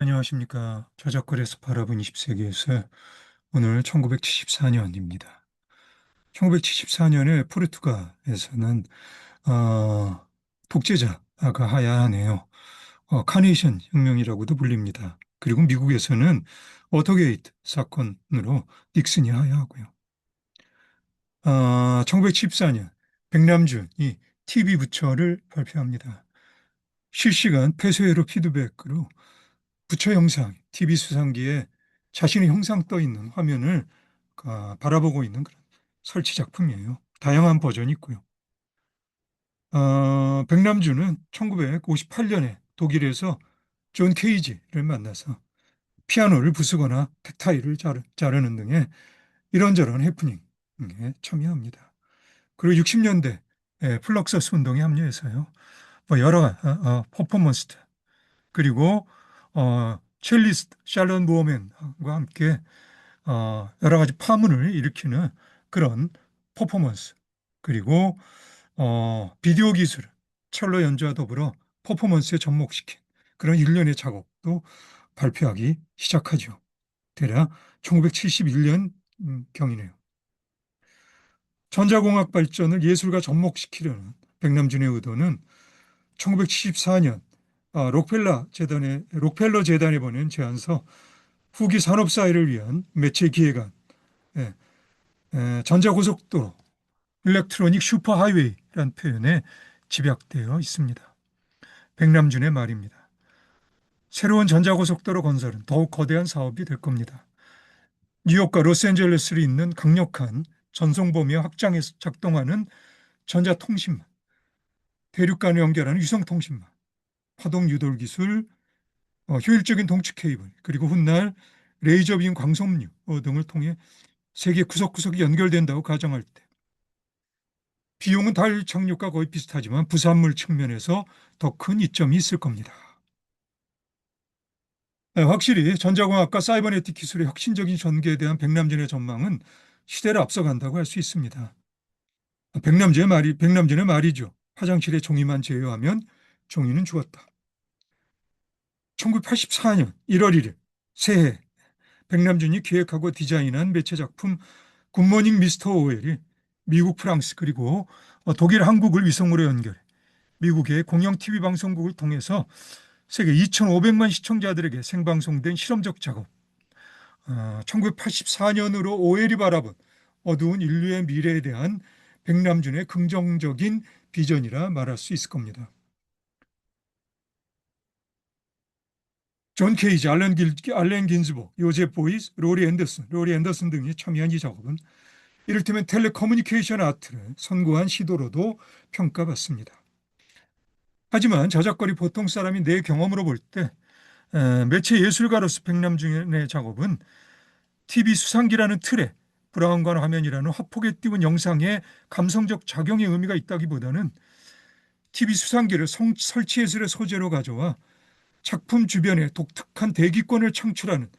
안녕하십니까. 저작거리에서 바라본 20세기에서 오늘 1974년입니다. 1974년에 포르투갈에서는 독재자가 하야하네요. 카네이션 혁명이라고도 불립니다. 그리고 미국에서는 워터게이트 사건으로 닉슨이 하야하고요. 1974년 백남준이 TV 부처를 발표합니다. 실시간 폐쇄회로 피드백으로 부처 형상, TV 수상기에 자신의 형상 떠 있는 화면을 바라보고 있는 그런 설치 작품이에요. 다양한 버전이 있고요. 백남주는 1958년에 독일에서 존 케이지를 만나서 피아노를 부수거나 텍타일을 자르는 등의 이런저런 해프닝에 참여합니다. 그리고 60년대 플럭서스 운동에 합류해서요. 뭐 여러 퍼포먼스 그리고 첼리스트 샬론 보어맨과 함께 여러 가지 파문을 일으키는 그런 퍼포먼스 그리고 비디오 기술, 첼로 연주와 더불어 퍼포먼스에 접목시킨 그런 일련의 작업도 발표하기 시작하죠. 대략 1971년 경이네요. 전자공학 발전을 예술과 접목시키려는 백남준의 의도는 1974년 록펠러 재단에 보낸 제안서 후기 산업 사회를 위한 매체 기획안, 예, 전자고속도로, 일렉트로닉 슈퍼하이웨이라는 표현에 집약되어 있습니다. 백남준의 말입니다. 새로운 전자고속도로 건설은 더욱 거대한 사업이 될 겁니다. 뉴욕과 로스앤젤레스를 잇는 강력한 전송범위와 확장해서 작동하는 전자통신망, 대륙간을 연결하는 위성통신망, 파동 유돌 기술, 효율적인 동축 케이블, 그리고 훗날 레이저빔 광섬유 등을 통해 세계 구석구석이 연결된다고 가정할 때 비용은 달 착륙과 거의 비슷하지만 부산물 측면에서 더 큰 이점이 있을 겁니다. 확실히 전자공학과 사이버네틱 기술의 혁신적인 전개에 대한 백남준의 전망은 시대를 앞서간다고 할 수 있습니다. 백남준의 말이죠. 화장실에 종이만 제외하면 종이는 죽었다. 1984년 1월 1일 새해 백남준이 기획하고 디자인한 매체 작품 굿모닝 미스터 오웰이 미국, 프랑스 그리고 독일, 한국을 위성으로 연결해 미국의 공영 TV 방송국을 통해서 세계 2,500만 시청자들에게 생방송된 실험적 작업. 1984년으로 오웰이 바라본 어두운 인류의 미래에 대한 백남준의 긍정적인 비전이라 말할 수 있을 겁니다. 존 케이지, 알렌 긴즈버그, 요제 보이스, 로리 앤더슨 등이 참여한 이 작업은 이를테면 텔레커뮤니케이션 아트를 선구한 시도로도 평가받습니다. 하지만 저작거리 보통 사람이 내 경험으로 볼 때 매체 예술가로서 백남준의 작업은 TV 수상기라는 틀에 브라운관 화면이라는 화폭에 띄운 영상의 감성적 작용의 의미가 있다기보다는 TV 수상기를 설치예술의 소재로 가져와 작품 주변에 독특한 대기권을 창출하는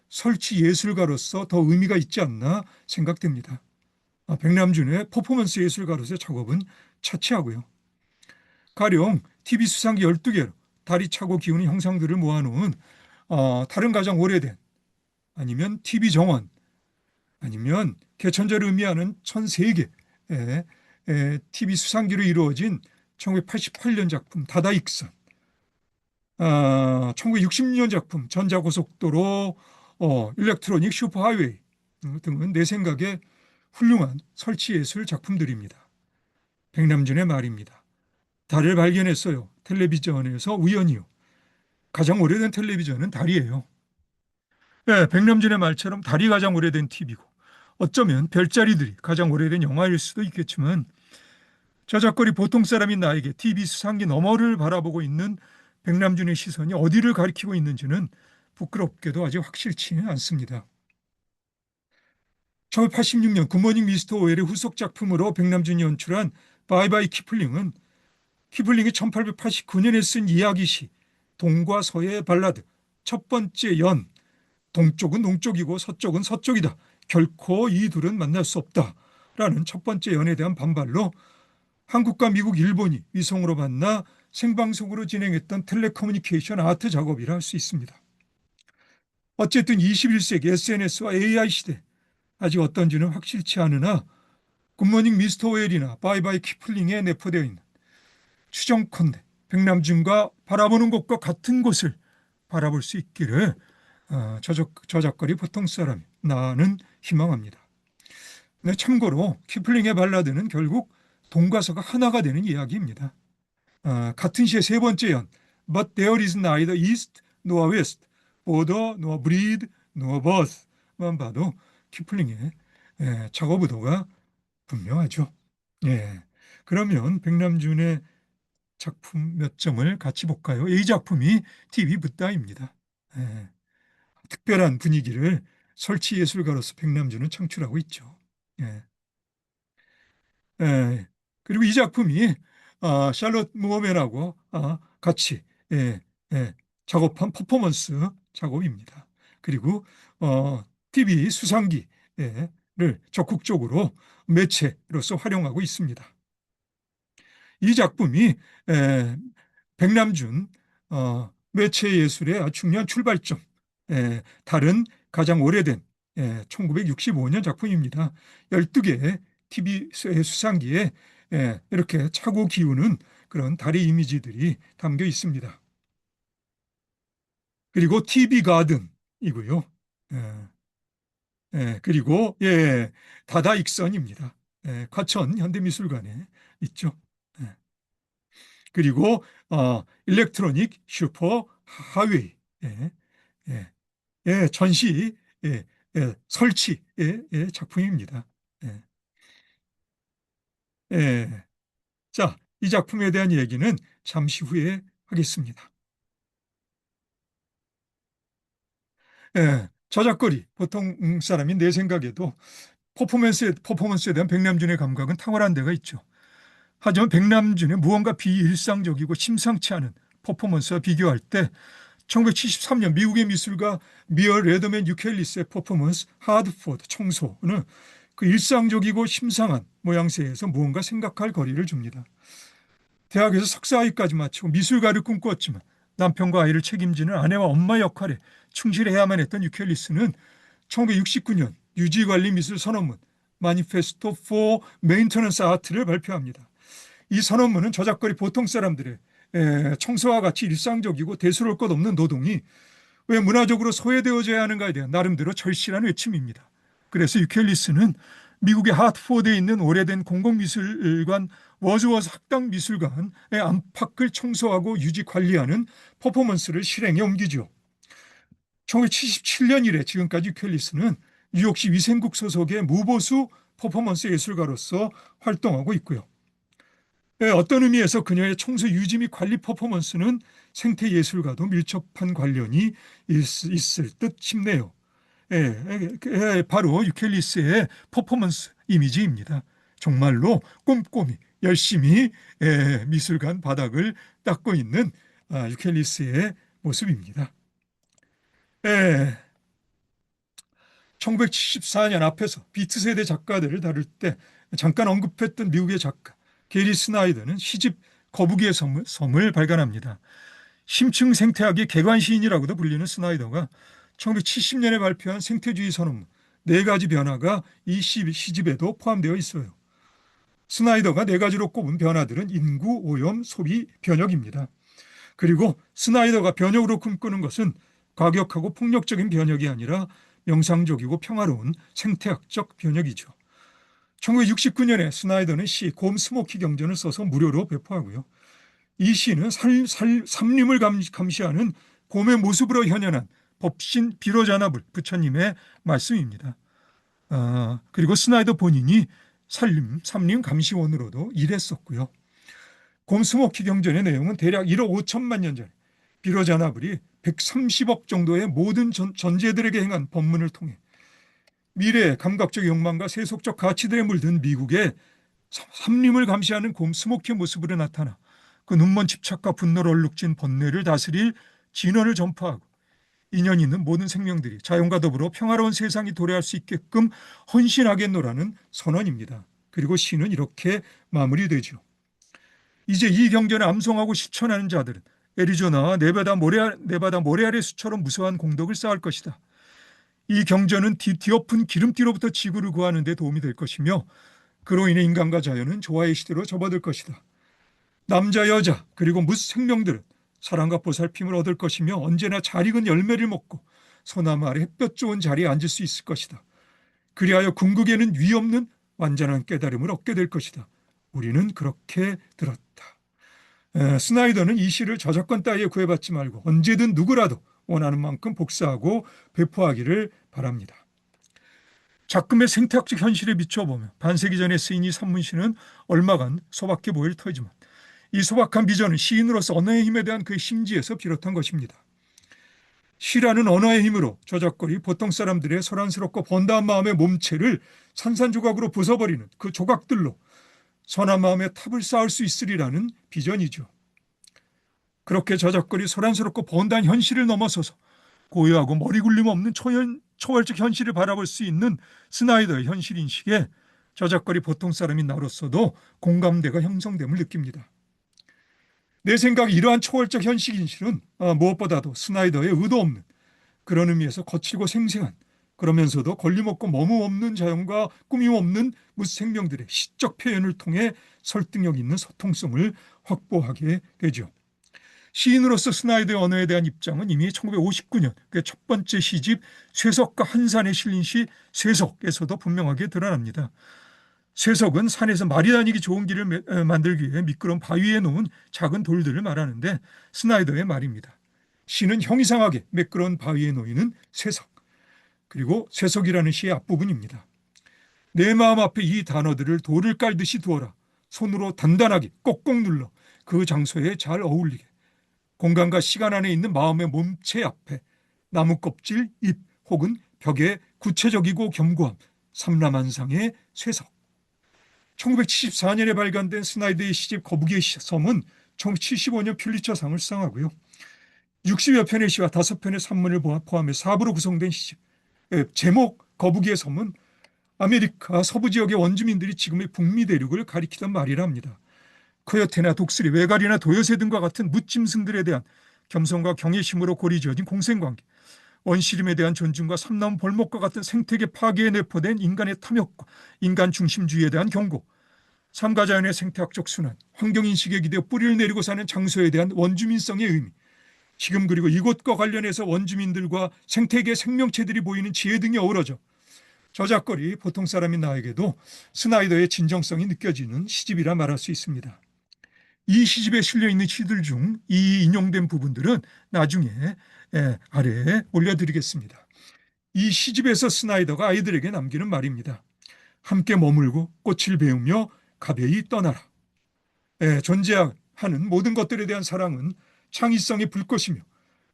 설치 예술가로서 더 의미가 있지 않나 생각됩니다. 백남준의 퍼포먼스 예술가로서의 작업은 차치하고요. 가령 TV 수상기 12개로 달이 차고 기우는 형상들을 모아놓은 다른 가장 오래된 아니면 TV 정원 아니면 개천절을 의미하는 1,003개의 TV 수상기로 이루어진 1988년 작품 다다익선, 1960년 작품 전자고속도로, 일렉트로닉 슈퍼하이웨이 등은 내 생각에 훌륭한 설치예술 작품들입니다. 백남준의 말입니다. 달을 발견했어요. 텔레비전에서 우연히요. 가장 오래된 텔레비전은 달이에요. 네, 백남준의 말처럼 달이 가장 오래된 TV고 어쩌면 별자리들이 가장 오래된 영화일 수도 있겠지만 저작거리 보통 사람인 나에게 TV 수상기 너머를 바라보고 있는 백남준의 시선이 어디를 가리키고 있는지는 부끄럽게도 아직 확실치는 않습니다. 1986년 굿모닝 미스터 오웰의 후속 작품으로 백남준이 연출한 바이바이 키플링은 키플링이 1889년에 쓴 이야기시 동과 서의 발라드 첫 번째 연 동쪽은 동쪽이고 서쪽은 서쪽이다. 결코 이 둘은 만날 수 없다. 라는 첫 번째 연에 대한 반발로 한국과 미국, 일본이 위성으로 만나 생방송으로 진행했던 텔레커뮤니케이션 아트 작업이라 할 수 있습니다. 어쨌든 21세기 SNS와 AI 시대, 아직 어떤지는 확실치 않으나 굿모닝 미스터 웰이나 바이바이 키플링에 내포되어 있는 추정컨대 백남준과 바라보는 곳과 같은 곳을 바라볼 수 있기를 저작거리 보통 사람 나는 희망합니다. 네, 참고로 키플링의 발라드는 결국 동가서가 하나가 되는 이야기입니다. 같은 시의 세 번째 연 But there is neither east nor west, border nor breed nor birth만 봐도 키플링의 작업 의도가 분명하죠. 예. 그러면 백남준의 작품 몇 점을 같이 볼까요? 이 작품이 TV 붓다입니다. 예. 특별한 분위기를 설치 예술가로서 백남준은 창출하고 있죠. 예. 예. 그리고 이 작품이 샬롯 무어맨하고 같이 예, 예, 작업한 퍼포먼스 작업입니다. 그리고 TV 수상기를 적극적으로 매체로서 활용하고 있습니다. 이 작품이 백남준 매체 예술의 중요한 출발점, 다른 가장 오래된 1965년 작품입니다. 12개의 TV 수상기에 이렇게 차고 기우는 그런 달의 이미지들이 담겨 있습니다. 그리고 TV 가든이고요. 그리고 다다 익선입니다. 과천 현대미술관에 있죠. 그리고 일렉트로닉 슈퍼 하웨이 전시 설치의 작품입니다. 자, 이 작품에 대한 얘기는 잠시 후에 하겠습니다. 저작거리 보통 사람이 내 생각에도 퍼포먼스에 대한 백남준의 감각은 탁월한 데가 있죠. 하지만 백남준의 무언가 비일상적이고 심상치 않은 퍼포먼스와 비교할 때 1973년 미국의 미술가 미어 레더맨 유켈리스의 퍼포먼스 하드포드 청소는 그 일상적이고 심상한 모양새에서 무언가 생각할 거리를 줍니다. 대학에서 석사학위까지 마치고 미술가를 꿈꾸었지만 남편과 아이를 책임지는 아내와 엄마 역할에 충실해야만 했던 유켈리스는 1969년 유지관리 미술 선언문 Manifesto for Maintenance Art를 발표합니다. 이 선언문은 저작거리 보통 사람들의 청소와 같이 일상적이고 대수로울 것 없는 노동이 왜 문화적으로 소외되어져야 하는가에 대한 나름대로 절실한 외침입니다. 그래서 유켈리스는 미국의 하트포드에 있는 오래된 공공미술관 워즈워스 학당미술관의 안팎을 청소하고 유지 관리하는 퍼포먼스를 실행에 옮기죠. 1977년 이래 지금까지 유켈리스는 뉴욕시 위생국 소속의 무보수 퍼포먼스 예술가로서 활동하고 있고요. 어떤 의미에서 그녀의 청소 유지 및 관리 퍼포먼스는 생태 예술과도 밀접한 관련이 있을 듯 싶네요. 바로 유켈리스의 퍼포먼스 이미지입니다. 정말로 꼼꼼히 열심히 미술관 바닥을 닦고 있는 유켈리스의 모습입니다. 1974년 앞에서 비트 세대 작가들을 다룰 때 잠깐 언급했던 미국의 작가 게리 스나이더는 시집 거북이의 섬을 발간합니다. 심층 생태학의 개관 시인이라고도 불리는 스나이더가 1970년에 발표한 생태주의 선언문 4가지 변화가 이 시집에도 포함되어 있어요. 스나이더가 4가지로 꼽은 변화들은 인구, 오염, 소비, 변혁입니다. 그리고 스나이더가 변혁으로 꿈꾸는 것은 과격하고 폭력적인 변혁이 아니라 명상적이고 평화로운 생태학적 변혁이죠. 1969년에 스나이더는 시 곰 스모키 경전을 써서 무료로 배포하고요. 이 시는 삼림을 감시하는 곰의 모습으로 현현한 법신 비로자나불 부처님의 말씀입니다. 그리고 스나이더 본인이 삼림 감시원으로도 일했었고요. 곰 스모키 경전의 내용은 대략 1억 5천만 년 전에 비로자나불이 130억 정도의 모든 전제들에게 행한 법문을 통해 미래의 감각적 욕망과 세속적 가치들에 물든 미국의 삼림을 감시하는 곰 스모키의 모습으로 나타나 그 눈먼 집착과 분노를 얼룩진 번뇌를 다스릴 진언을 전파하고 인연 있는 모든 생명들이 자연과 더불어 평화로운 세상이 도래할 수 있게끔 헌신하겠노라는 선언입니다. 그리고 시는 이렇게 마무리되죠. 이제 이 경전을 암송하고 실천하는 자들은 애리조나와 네바다 모래 아래 숲처럼 무서운 공덕을 쌓을 것이다. 이 경전은 뒤엎은 기름띠로부터 지구를 구하는 데 도움이 될 것이며 그로 인해 인간과 자연은 조화의 시대로 접어들 것이다. 남자, 여자 그리고 무 생명들은 사랑과 보살핌을 얻을 것이며 언제나 잘 익은 열매를 먹고 소나무 아래 햇볕 좋은 자리에 앉을 수 있을 것이다. 그리하여 궁극에는 위 없는 완전한 깨달음을 얻게 될 것이다. 우리는 그렇게 들었다. 스나이더는 이 시를 저작권 따위에 구애받지 말고 언제든 누구라도 원하는 만큼 복사하고 배포하기를 바랍니다. 작금의 생태학적 현실에 비춰보며 반세기 전에 쓰인 이 산문시는 얼마간 소박해 보일 터이지만 이 소박한 비전은 시인으로서 언어의 힘에 대한 그의 심지에서 비롯한 것입니다. 시라는 언어의 힘으로 저작거리 보통 사람들의 소란스럽고 번다한 마음의 몸체를 산산조각으로 부숴버리는 그 조각들로 선한 마음의 탑을 쌓을 수 있으리라는 비전이죠. 그렇게 저작거리 소란스럽고 번다한 현실을 넘어서서 고요하고 머리 굴림 없는 초월적 현실을 바라볼 수 있는 스나이더의 현실인식에 저작거리 보통 사람인 나로서도 공감대가 형성됨을 느낍니다. 내 생각에 이러한 초월적 현실인식은 무엇보다도 스나이더의 의도 없는 그런 의미에서 거칠고 생생한 그러면서도 걸림없고 머무 없는 자연과 꾸밈 없는 무생명들의 시적 표현을 통해 설득력 있는 소통성을 확보하게 되죠. 시인으로서 스나이더의 언어에 대한 입장은 이미 1959년 그 첫 번째 시집 쇠석과 한산에 실린 시 쇠석에서도 분명하게 드러납니다. 쇠석은 산에서 말이 다니기 좋은 길을 만들기 위해 미끄러운 바위에 놓은 작은 돌들을 말하는데 스나이더의 말입니다. 시는 형이상하게 매끄러운 바위에 놓이는 쇠석, 그리고 쇠석이라는 시의 앞부분입니다. 내 마음 앞에 이 단어들을 돌을 깔듯이 두어라. 손으로 단단하게 꼭꼭 눌러 그 장소에 잘 어울리게. 공간과 시간 안에 있는 마음의 몸체 앞에 나무 껍질, 잎 혹은 벽의 구체적이고 견고함, 삼라만상의 쇠석. 1974년에 발간된 스나이더의 시집 거북이의 섬은 1975년 퓰리처상을 수상하고요. 60여 편의 시와 5편의 산문을 포함해 4부로 구성된 시집. 제목 거북이의 섬은 아메리카 서부 지역의 원주민들이 지금의 북미 대륙을 가리키던 말이라 합니다. 코요테나 독수리, 외갈이나 도요새 등과 같은 무짐승들에 대한 겸손과 경외심으로 고리지어진 공생관계, 원시림에 대한 존중과 삼나무 벌목과 같은 생태계 파괴에 내포된 인간의 탐욕과 인간 중심주의에 대한 경고, 삶과 자연의 생태학적 순환, 환경인식에 기대어 뿌리를 내리고 사는 장소에 대한 원주민성의 의미, 지금 그리고 이곳과 관련해서 원주민들과 생태계 생명체들이 보이는 지혜 등이 어우러져 저작거리 보통 사람인 나에게도 스나이더의 진정성이 느껴지는 시집이라 말할 수 있습니다. 이 시집에 실려있는 시들 중 이 인용된 부분들은 나중에 아래에 올려드리겠습니다. 이 시집에서 스나이더가 아이들에게 남기는 말입니다. 함께 머물고 꽃을 배우며 가벼이 떠나라. 존재하는 모든 것들에 대한 사랑은 창의성의 불꽃이며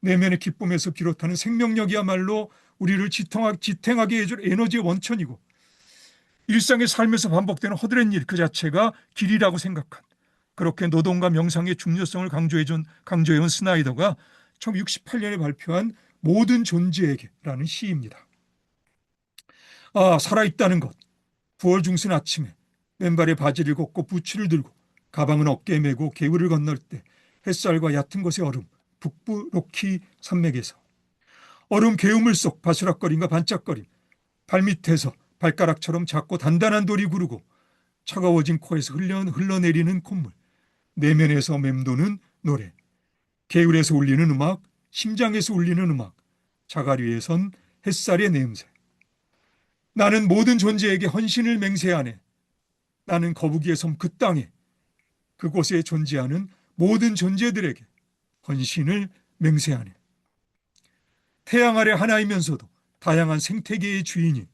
내면의 기쁨에서 비롯하는 생명력이야말로 우리를 지탱하게 해줄 에너지의 원천이고 일상의 삶에서 반복되는 허드렛 일 그 자체가 길이라고 생각한 그렇게 노동과 명상의 중요성을 강조해온 스나이더가 1968년에 발표한 모든 존재에게라는 시입니다. 살아있다는 것. 9월 중순 아침에 맨발에 바지를 걷고 부츠를 들고 가방은 어깨에 메고 개울을 건널 때 햇살과 얕은 곳의 얼음, 북부 로키 산맥에서 얼음 개우물 속 바스락거림과 반짝거림, 발밑에서 발가락처럼 작고 단단한 돌이 구르고 차가워진 코에서 흘러내리는 콧물, 내면에서 맴도는 노래, 개울에서 울리는 음악, 심장에서 울리는 음악, 자갈 위에선 햇살의 냄새. 나는 모든 존재에게 헌신을 맹세하네. 나는 거북이의 섬 그 땅에 그곳에 존재하는 모든 존재들에게 헌신을 맹세하네. 태양 아래 하나이면서도 다양한 생태계의 주인인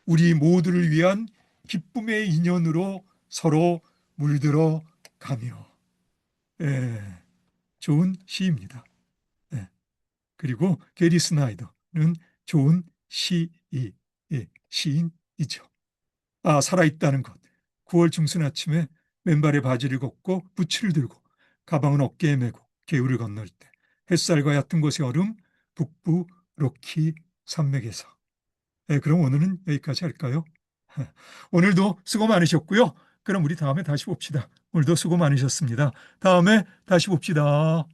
우리 모두를 위한 기쁨의 인연으로 서로 물들어 가며. 좋은 시입니다. 그리고 게리 스나이더는 좋은 시인이죠. 살아있다는 것. 9월 중순 아침에 맨발에 바지를 걷고 부츠를 들고 가방은 어깨에 메고 개울을 건널 때 햇살과 얕은 곳의 얼음, 북부 로키 산맥에서. 그럼 오늘은 여기까지 할까요? 오늘도 수고 많으셨고요. 그럼 우리 다음에 다시 봅시다. 오늘도 수고 많으셨습니다. 다음에 다시 봅시다.